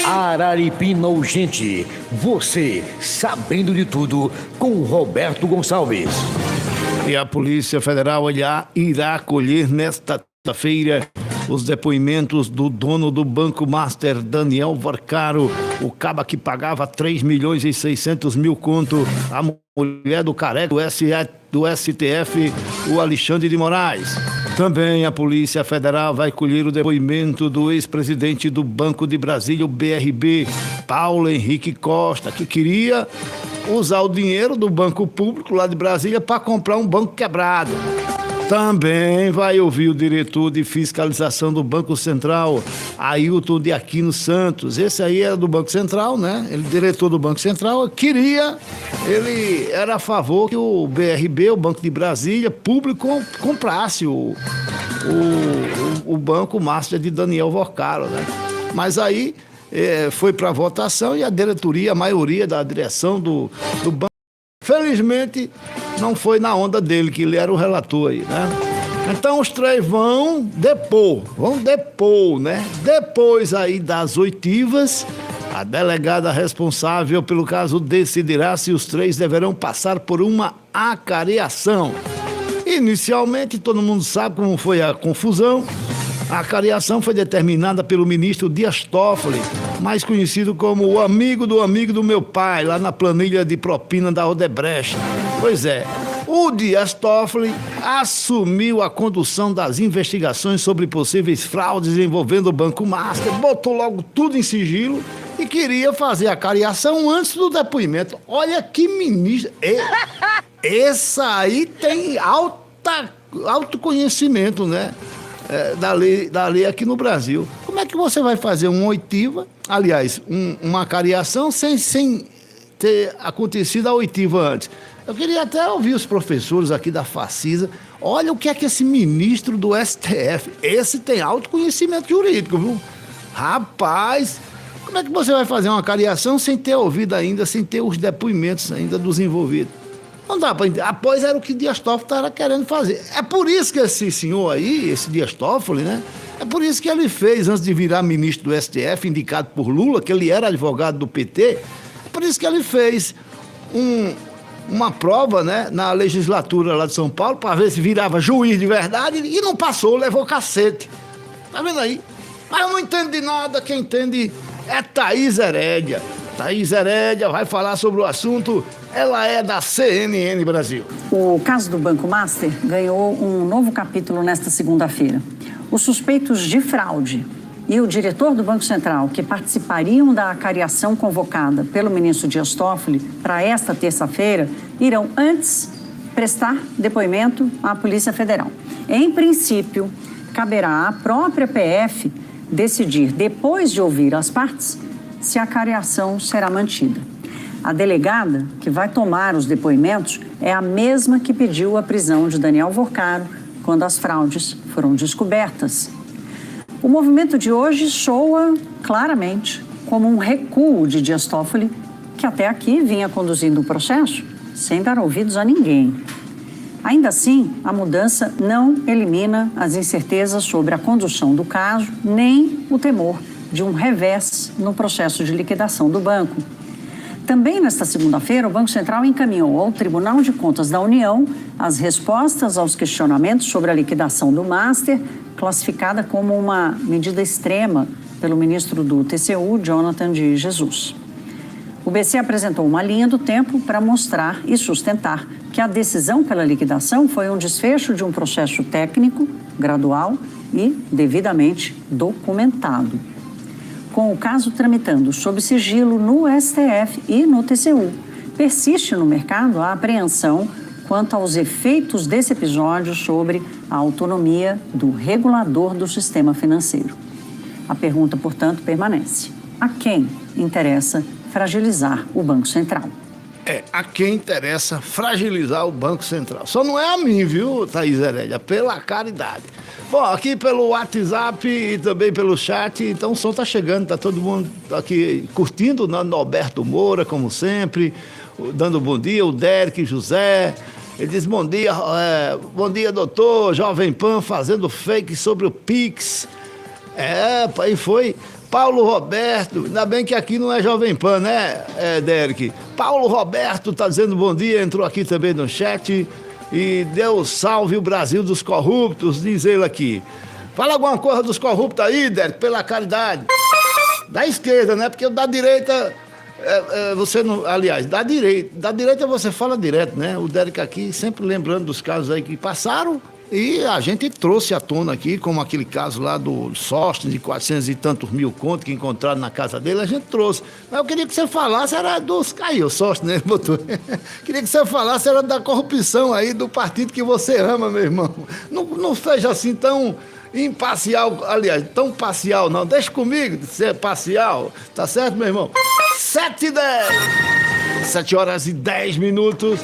Araripina Urgente. Você sabendo de tudo com Roberto Gonçalves. E a Polícia Federal irá acolher nesta feira os depoimentos do dono do Banco Master, Daniel Vorcaro, o caba que pagava 3.600.000 conto, a mulher do careca do STF, o Alexandre de Moraes. Também a Polícia Federal vai colher o depoimento do ex-presidente do Banco de Brasília, o BRB, Paulo Henrique Costa, que queria usar o dinheiro do banco público lá de Brasília para comprar um banco quebrado. Também vai ouvir o diretor de fiscalização do Banco Central, Ailton de Aquino Santos. Esse aí era do Banco Central, né? Ele, diretor do Banco Central, ele era a favor que o BRB, o Banco de Brasília, público, comprasse o Banco Master de Daniel Vorcaro, né? Mas aí foi para votação e a diretoria, a maioria da direção do banco, felizmente, não foi na onda dele, que ele era o relator aí, né? Então os três vão depor, né? Depois aí das oitivas, a delegada responsável pelo caso decidirá se os três deverão passar por uma acariação. Inicialmente, todo mundo sabe como foi a confusão. A acariação foi determinada pelo ministro Dias Toffoli, mais conhecido como o amigo do meu pai, lá na planilha de propina da Odebrecht. Pois é, o Dias Toffoli assumiu a condução das investigações sobre possíveis fraudes envolvendo o Banco Master, botou logo tudo em sigilo e queria fazer a acariação antes do depoimento. Olha que ministro! Essa aí tem alto conhecimento, né? Da lei aqui no Brasil. Como é que você vai fazer uma oitiva, aliás, uma acariação sem ter acontecido a oitiva antes? Eu queria até ouvir os professores aqui da Facisa. Olha o que é que esse ministro do STF, esse tem alto conhecimento jurídico, viu? Rapaz, como é que você vai fazer uma acariação sem ter ouvido ainda, sem ter os depoimentos ainda dos envolvidos? Não dá para entender. Após era o que Dias Toffoli estava querendo fazer. É por isso que esse senhor aí, esse Dias Toffoli, né? É por isso que ele fez, antes de virar ministro do STF, indicado por Lula, que ele era advogado do PT, é por isso que ele fez uma prova, né, na legislatura lá de São Paulo, para ver se virava juiz de verdade, e não passou, levou cacete. Tá vendo aí? Mas eu não entendo de nada, quem entende é Thaís Herédia. Thaís Herédia vai falar sobre o assunto, ela é da CNN Brasil. O caso do Banco Master ganhou um novo capítulo nesta segunda-feira. Os suspeitos de fraude e o diretor do Banco Central, que participariam da acariação convocada pelo ministro Dias Toffoli para esta terça-feira, irão antes prestar depoimento à Polícia Federal. Em princípio, caberá à própria PF decidir, depois de ouvir as partes, se a acariação será mantida. A delegada que vai tomar os depoimentos é a mesma que pediu a prisão de Daniel Vorcaro quando as fraudes foram descobertas. O movimento de hoje soa claramente como um recuo de Dias Toffoli, que até aqui vinha conduzindo o processo sem dar ouvidos a ninguém. Ainda assim, a mudança não elimina as incertezas sobre a condução do caso, nem o temor de um revés no processo de liquidação do banco. Também nesta segunda-feira, o Banco Central encaminhou ao Tribunal de Contas da União as respostas aos questionamentos sobre a liquidação do Master, classificada como uma medida extrema pelo ministro do TCU, Jonathan de Jesus. O BC apresentou uma linha do tempo para mostrar e sustentar que a decisão pela liquidação foi um desfecho de um processo técnico, gradual e devidamente documentado. Com o caso tramitando sob sigilo no STF e no TCU, persiste no mercado a apreensão quanto aos efeitos desse episódio sobre a autonomia do regulador do sistema financeiro. A pergunta, portanto, permanece: a quem interessa fragilizar o Banco Central? A quem interessa fragilizar o Banco Central. Só não é a mim, viu, Thaís Herédia? Pela caridade. Bom, aqui pelo WhatsApp e também pelo chat, então o som tá chegando, tá todo mundo aqui curtindo, o Norberto Moura, como sempre, dando bom dia, o Derek José. Ele diz: bom dia, doutor, Jovem Pan fazendo fake sobre o Pix. Aí foi Paulo Roberto, ainda bem que aqui não é Jovem Pan, né, Derek? Paulo Roberto tá dizendo bom dia, entrou aqui também no chat e deu salve o Brasil dos corruptos, diz ele aqui. Fala alguma coisa dos corruptos aí, Derek, pela caridade. Da esquerda, né? Porque o da direita, você não... Aliás, da direita você fala direto, né? O Derek aqui sempre lembrando dos casos aí que passaram e a gente trouxe à tona aqui, como aquele caso lá do Sóstenes de 400 e tantos mil contos que encontraram na casa dele, a gente trouxe. Mas eu queria que você falasse, era dos... Aí, o Sóstenes, né, botou? Queria que você falasse, era da corrupção aí do partido que você ama, meu irmão. Não seja assim tão... imparcial, aliás, tão parcial não, deixa comigo de ser parcial, tá certo, meu irmão? 7 horas e 10 minutos.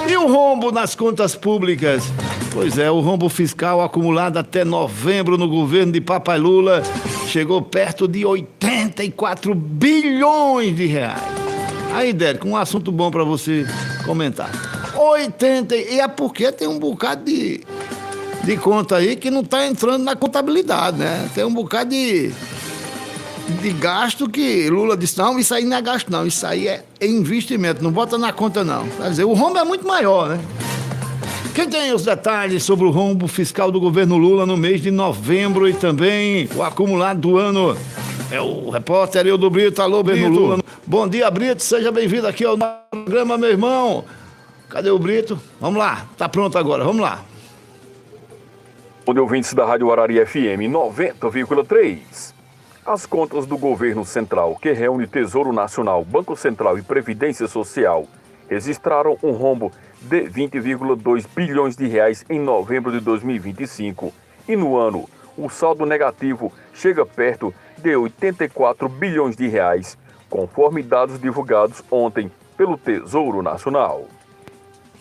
E o rombo nas contas públicas? Pois é, o rombo fiscal acumulado até novembro no governo de Papai Lula chegou perto de 84 bilhões de reais. Aí, Dérico, um assunto bom para você comentar. 80, e é porque tem um bocado de conta aí que não está entrando na contabilidade, né? Tem um bocado de gasto que Lula disse, não, isso aí não é gasto não, isso aí é investimento, não bota na conta não. Quer dizer, o rombo é muito maior, né? Quem tem os detalhes sobre o rombo fiscal do governo Lula no mês de novembro e também o acumulado do ano é o repórter Eildo Brito. Alô, Brito. Lula. Bom dia, Brito, seja bem-vindo aqui ao programa, meu irmão. Cadê o Brito? Vamos lá, tá pronto agora, vamos lá. Bom dia, ouvintes da Rádio Arari FM 90,3. As contas do governo central, que reúne Tesouro Nacional, Banco Central e Previdência Social, registraram um rombo de 20,2 bilhões de reais em novembro de 2025. E no ano, o saldo negativo chega perto de 84 bilhões de reais, conforme dados divulgados ontem pelo Tesouro Nacional.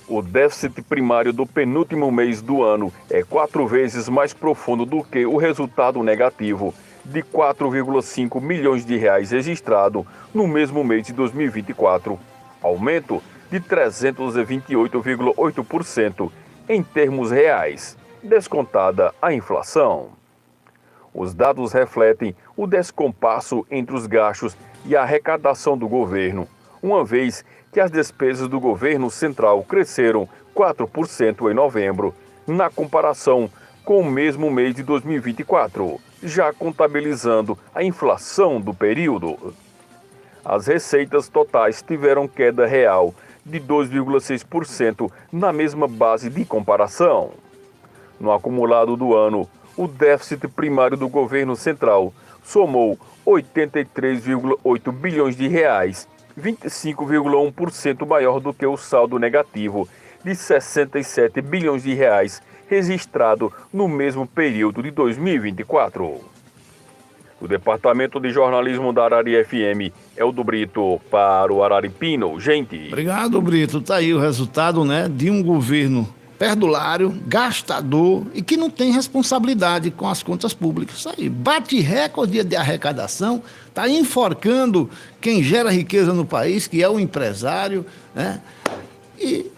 O déficit primário do penúltimo mês do ano é 4 vezes mais profundo do que o resultado negativo de 4,5 milhões de reais registrado no mesmo mês de 2024, aumento de 328,8% em termos reais, descontada a inflação. Os dados refletem o descompasso entre os gastos e a arrecadação do governo, uma vez que as despesas do governo central cresceram 4% em novembro, na comparação com o mesmo mês de 2024, já contabilizando a inflação do período. As receitas totais tiveram queda real de 2,6% na mesma base de comparação. No acumulado do ano, o déficit primário do governo central somou 83,8 bilhões de reais, 25,1% maior do que o saldo negativo de 67 bilhões de reais registrado no mesmo período de 2024. Do Departamento de Jornalismo da Arari FM, Eildo Brito para o Araripino. Gente. Obrigado, Brito. Tá aí o resultado, né, de um governo perdulário, gastador e que não tem responsabilidade com as contas públicas. Isso aí, bate recorde de arrecadação, está enforcando quem gera riqueza no país, que é o empresário, né? E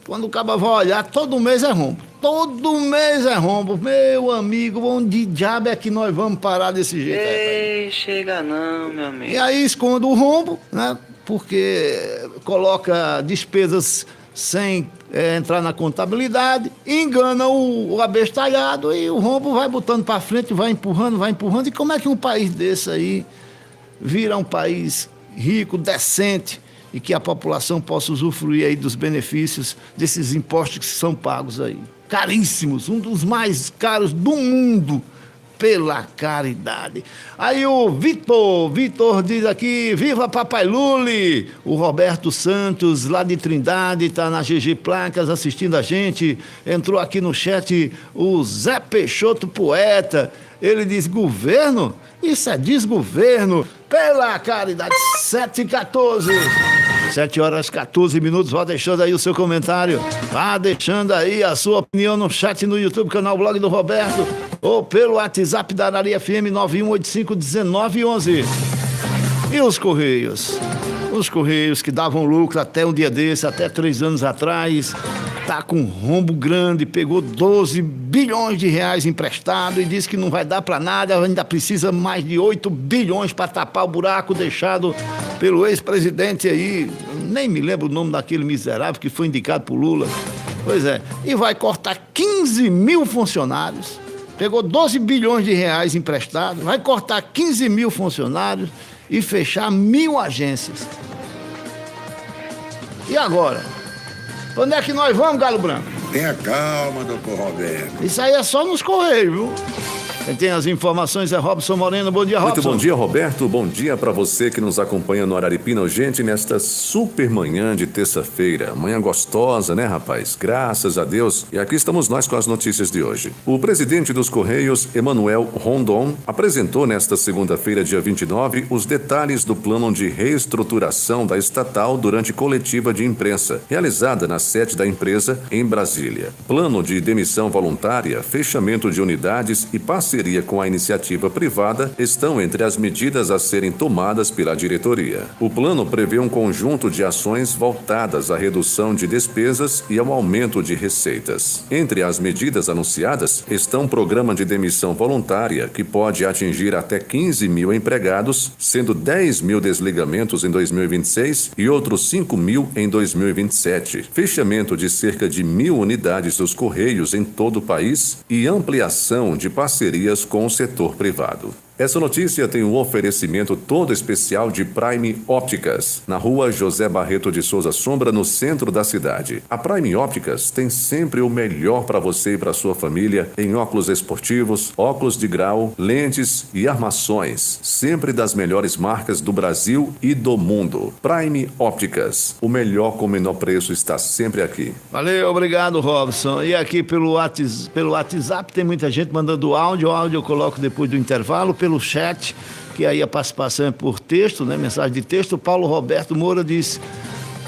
quando o cara vai olhar, todo mês é rombo. Todo mês é rombo. Meu amigo, onde diabo é que nós vamos parar desse jeito? Ei, chega não, meu amigo. E aí esconde o rombo, né? Porque coloca despesas sem entrar na contabilidade, engana o abestalhado e o rombo vai botando para frente, vai empurrando. E como é que um país desse aí vira um país rico, decente, e que a população possa usufruir aí dos benefícios desses impostos que são pagos aí? Caríssimos, um dos mais caros do mundo, pela caridade. Aí o Vitor diz aqui, viva Papai Lule! O Roberto Santos, lá de Trindade, tá na GG Placas assistindo a gente. Entrou aqui no chat o Zé Peixoto Poeta. Ele diz, governo? Isso é desgoverno, pela caridade. 7h14. 7 horas 14 minutos, vá deixando aí o seu comentário, vá deixando aí a sua opinião no chat no YouTube, canal Blog do Roberto, ou pelo WhatsApp da Arari FM 91851911. E os Correios? Os Correios que davam lucro até um dia desse, até 3 anos atrás, tá com um rombo grande, pegou 12 bilhões de reais emprestado e disse que não vai dar para nada, ainda precisa mais de 8 bilhões para tapar o buraco deixado pelo ex-presidente aí, nem me lembro o nome daquele miserável que foi indicado por Lula. Pois é, e vai cortar 15 mil funcionários, pegou 12 bilhões de reais emprestados, vai cortar 15 mil funcionários e fechar 1.000 agências. E agora? Onde é que nós vamos, Galo Branco? Tenha calma, doutor Roberto. Isso aí é só nos Correios, viu? Quem tem as informações é Robson Moreno. Bom dia, Robson. Muito bom dia, Roberto. Bom dia para você que nos acompanha no Araripina, gente, nesta super manhã de terça-feira. Manhã gostosa, né, rapaz? Graças a Deus. E aqui estamos nós com as notícias de hoje. O presidente dos Correios, Emanuel Rondon, apresentou nesta segunda-feira, dia 29, os detalhes do plano de reestruturação da estatal durante coletiva de imprensa, realizada na sede da empresa em Brasília. Plano de demissão voluntária, fechamento de unidades e parceria com a iniciativa privada estão entre as medidas a serem tomadas pela diretoria. O plano prevê um conjunto de ações voltadas à redução de despesas e ao aumento de receitas. Entre as medidas anunciadas estão um programa de demissão voluntária que pode atingir até 15 mil empregados, sendo 10 mil desligamentos em 2026 e outros 5 mil em 2027. Fechamento de cerca de 1.000 unidades dos Correios em todo o país e ampliação de parcerias com o setor privado. Essa notícia tem um oferecimento todo especial de Prime Ópticas, na rua José Barreto de Souza Sombra, no centro da cidade. A Prime Ópticas tem sempre o melhor para você e para sua família em óculos esportivos, óculos de grau, lentes e armações, sempre das melhores marcas do Brasil e do mundo. Prime Ópticas, o melhor com o menor preço está sempre aqui. Valeu, obrigado, Robson. E aqui pelo WhatsApp tem muita gente mandando áudio. O áudio eu coloco depois do intervalo. Pelo chat, que aí a participação é por texto, né? Mensagem de texto. O Paulo Roberto Moura disse: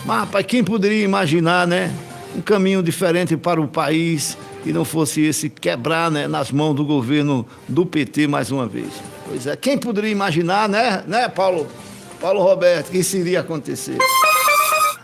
mas, rapaz, quem poderia imaginar, né? Um caminho diferente para o país e não fosse esse quebrar, né, nas mãos do governo do PT mais uma vez. Pois é, quem poderia imaginar, né, Paulo Roberto, que isso iria acontecer?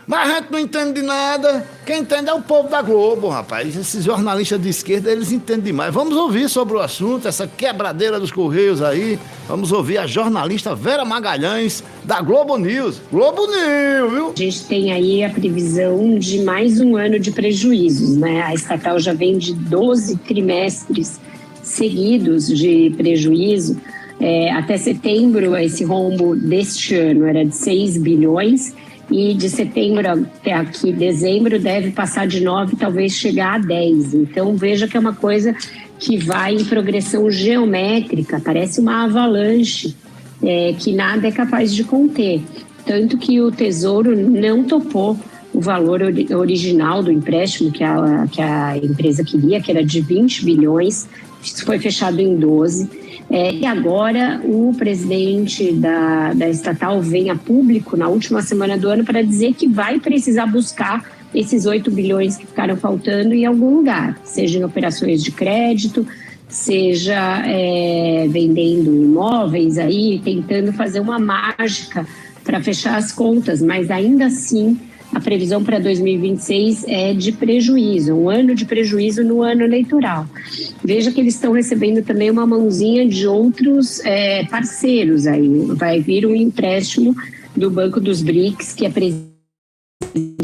Mas a gente não entende de nada. Quem entende é o povo da Globo, rapaz. Esses jornalistas de esquerda, eles entendem demais. Vamos ouvir sobre o assunto, essa quebradeira dos Correios aí. Vamos ouvir a jornalista Vera Magalhães, da Globo News. Globo News, viu? A gente tem aí a previsão de mais um ano de prejuízos, né? A estatal já vem de 12 trimestres seguidos de prejuízo. Até setembro, esse rombo deste ano era de 6 bilhões. E de setembro até aqui, dezembro, deve passar de 9, talvez chegar a 10. Então, veja que é uma coisa que vai em progressão geométrica, parece uma avalanche, que nada é capaz de conter. Tanto que o Tesouro não topou o valor original do empréstimo que a empresa queria, que era de 20 bilhões, isso foi fechado em 12. E agora o presidente da estatal vem a público na última semana do ano para dizer que vai precisar buscar esses 8 bilhões que ficaram faltando em algum lugar, seja em operações de crédito, seja vendendo imóveis aí, tentando fazer uma mágica para fechar as contas, mas ainda assim a previsão para 2026 é de prejuízo, um ano de prejuízo no ano eleitoral. Veja que eles estão recebendo também uma mãozinha de outros parceiros aí. Vai vir um empréstimo do Banco dos BRICS, que é presidente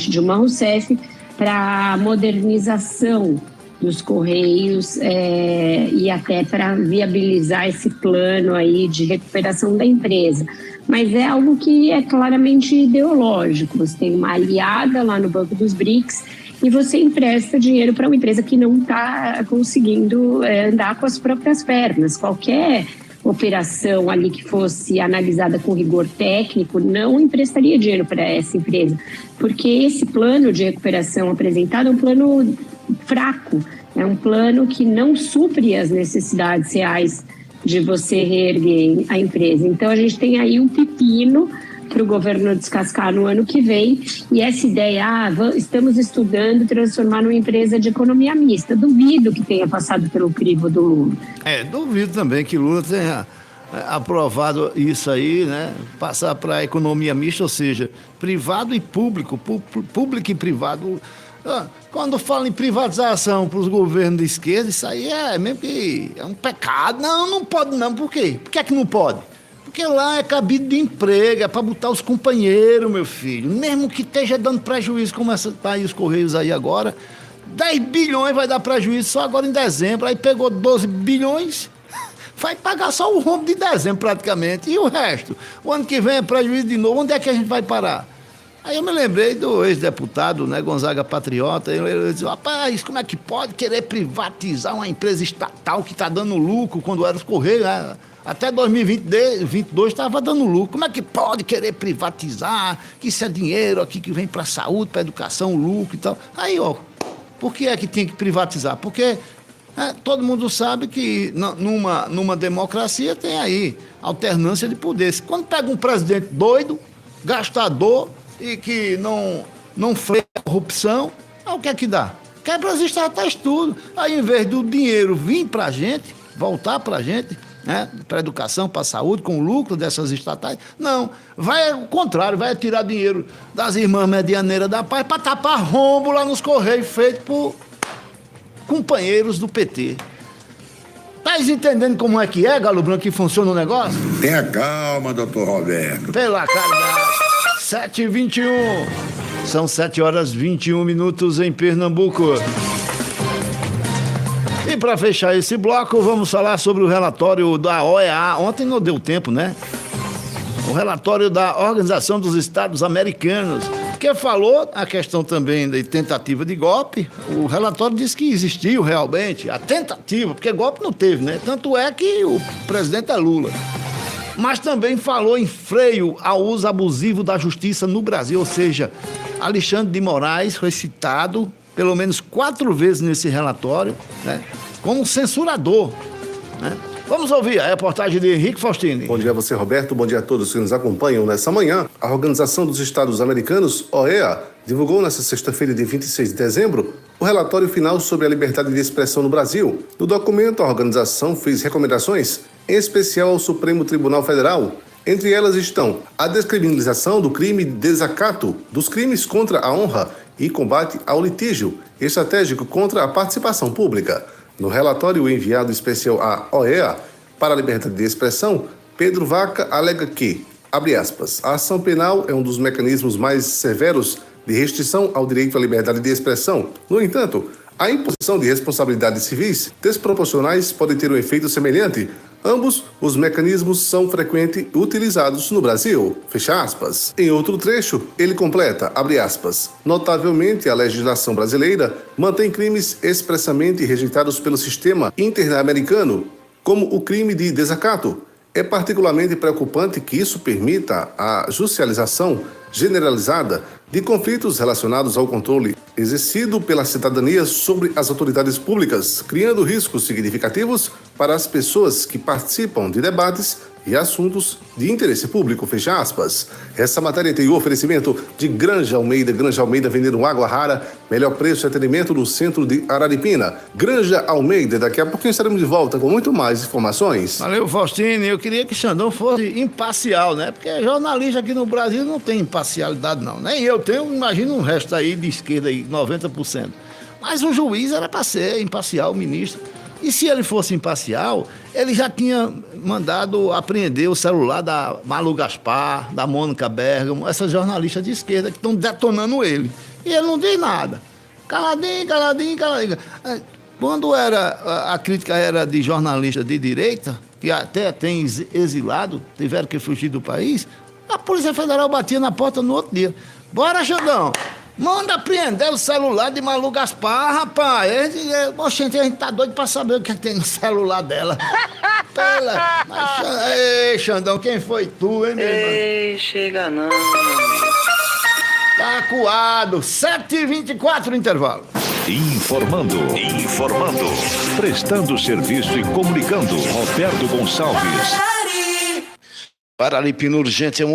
Dilma Rousseff, para modernização dos Correios e até para viabilizar esse plano aí de recuperação da empresa. Mas é algo que é claramente ideológico. Você tem uma aliada lá no Banco dos BRICS e você empresta dinheiro para uma empresa que não está conseguindo andar com as próprias pernas. Qualquer operação ali que fosse analisada com rigor técnico não emprestaria dinheiro para essa empresa, porque esse plano de recuperação apresentado é um plano fraco, é um plano que não supre as necessidades reais de você reerguer a empresa. Então, a gente tem aí um pepino para o governo descascar no ano que vem, e essa ideia, estamos estudando transformar numa empresa de economia mista. Duvido que tenha passado pelo crivo do Lula. Duvido também que Lula tenha aprovado isso aí, né? Passar para a economia mista, ou seja, privado e público, público e privado Quando fala em privatização para os governos de esquerda, isso aí é mesmo que é um pecado. Não pode não. Por quê? Por que é que não pode? Porque lá é cabide de emprego, é para botar os companheiros, meu filho. Mesmo que esteja dando prejuízo, como tá aí os Correios aí agora, 10 bilhões vai dar prejuízo só agora em dezembro. Aí pegou 12 bilhões, vai pagar só o rombo de dezembro praticamente. E o resto? O ano que vem é prejuízo de novo. Onde é que a gente vai parar? Aí eu me lembrei do ex-deputado, né, Gonzaga Patriota. Ele disse, rapaz, como é que pode querer privatizar uma empresa estatal que está dando lucro quando era os Correios? Até 2022 estava dando lucro. Como é que pode querer privatizar? Que isso é dinheiro aqui que vem para a saúde, para a educação, lucro e tal. Aí, ó, por que é que tinha que privatizar? Porque todo mundo sabe que numa democracia tem aí alternância de poderes. Quando pega um presidente doido, gastador, e que não freia a corrupção, o que é que dá? Quebra as estatais tudo. Aí, em vez do dinheiro vir para a gente, voltar para a gente, né, para a educação, para a saúde, com o lucro dessas estatais, não. Vai ao contrário, vai tirar dinheiro das irmãs medianeiras da paz para tapar rombo lá nos Correios, feito por companheiros do PT. Tá entendendo como é que é, Galo Branco, que funciona o negócio? Tenha calma, doutor Roberto. Pela caridade. 7h21. São 7h21 em Pernambuco. E para fechar esse bloco, vamos falar sobre o relatório da OEA. Ontem não deu tempo, né? O relatório da Organização dos Estados Americanos, que falou a questão também de tentativa de golpe. O relatório disse que existiu realmente a tentativa, porque golpe não teve, né? Tanto é que o presidente é Lula. Mas também falou em freio ao uso abusivo da justiça no Brasil, ou seja, Alexandre de Moraes foi citado pelo menos 4 vezes nesse relatório, né, como censurador, né? Vamos ouvir a reportagem de Henrique Faustini. Bom dia a você, Roberto. Bom dia a todos que nos acompanham nessa manhã. A Organização dos Estados Americanos, OEA, divulgou nesta sexta-feira, de 26 de dezembro, o relatório final sobre a liberdade de expressão no Brasil. No documento, a organização fez recomendações, em especial ao Supremo Tribunal Federal. Entre elas estão a descriminalização do crime de desacato, dos crimes contra a honra e combate ao litígio estratégico contra a participação pública. No relatório enviado especial à OEA para a liberdade de expressão, Pedro Vaca alega que, abre aspas, a ação penal é um dos mecanismos mais severos de restrição ao direito à liberdade de expressão. No entanto, a imposição de responsabilidades civis desproporcionais pode ter um efeito semelhante. Ambos os mecanismos são frequentemente utilizados no Brasil. Fecha aspas. Em outro trecho, ele completa, abre aspas, notavelmente a legislação brasileira mantém crimes expressamente rejeitados pelo sistema interamericano, como o crime de desacato. É particularmente preocupante que isso permita a judicialização generalizada de conflitos relacionados ao controle exercido pela cidadania sobre as autoridades públicas, criando riscos significativos para as pessoas que participam de debates e assuntos de interesse público, fecha aspas. Essa matéria tem o oferecimento de Granja Almeida vendendo água rara, melhor preço e atendimento no centro de Araripina. Granja Almeida, daqui a pouquinho estaremos de volta com muito mais informações. Valeu, Faustini. Eu queria que Xandão fosse imparcial, né? Porque jornalista aqui no Brasil não tem imparcialidade, não. Nem eu tenho, imagina um resto aí de esquerda aí, 90%. Mas o juiz era para ser imparcial, o ministro. E se ele fosse imparcial, ele já tinha mandado apreender o celular da Malu Gaspar, da Mônica Bergamo, essas jornalistas de esquerda que estão detonando ele. E ele não diz nada. Caladinho. Quando a crítica era de jornalista de direita, que até tem exilado, tiveram que fugir do país, a Polícia Federal batia na porta no outro dia. Bora, Xandão! Manda apreender o celular de Malu Gaspar, rapaz. Oxente, a gente tá doido pra saber o que tem no celular dela. Ei, Xandão, quem foi tu, hein, meu irmão? Ei, chega não, meu amigo. Tá acuado. 7h24, intervalo. Informando. Prestando serviço e comunicando. Roberto Gonçalves. Paralipina Urgente é um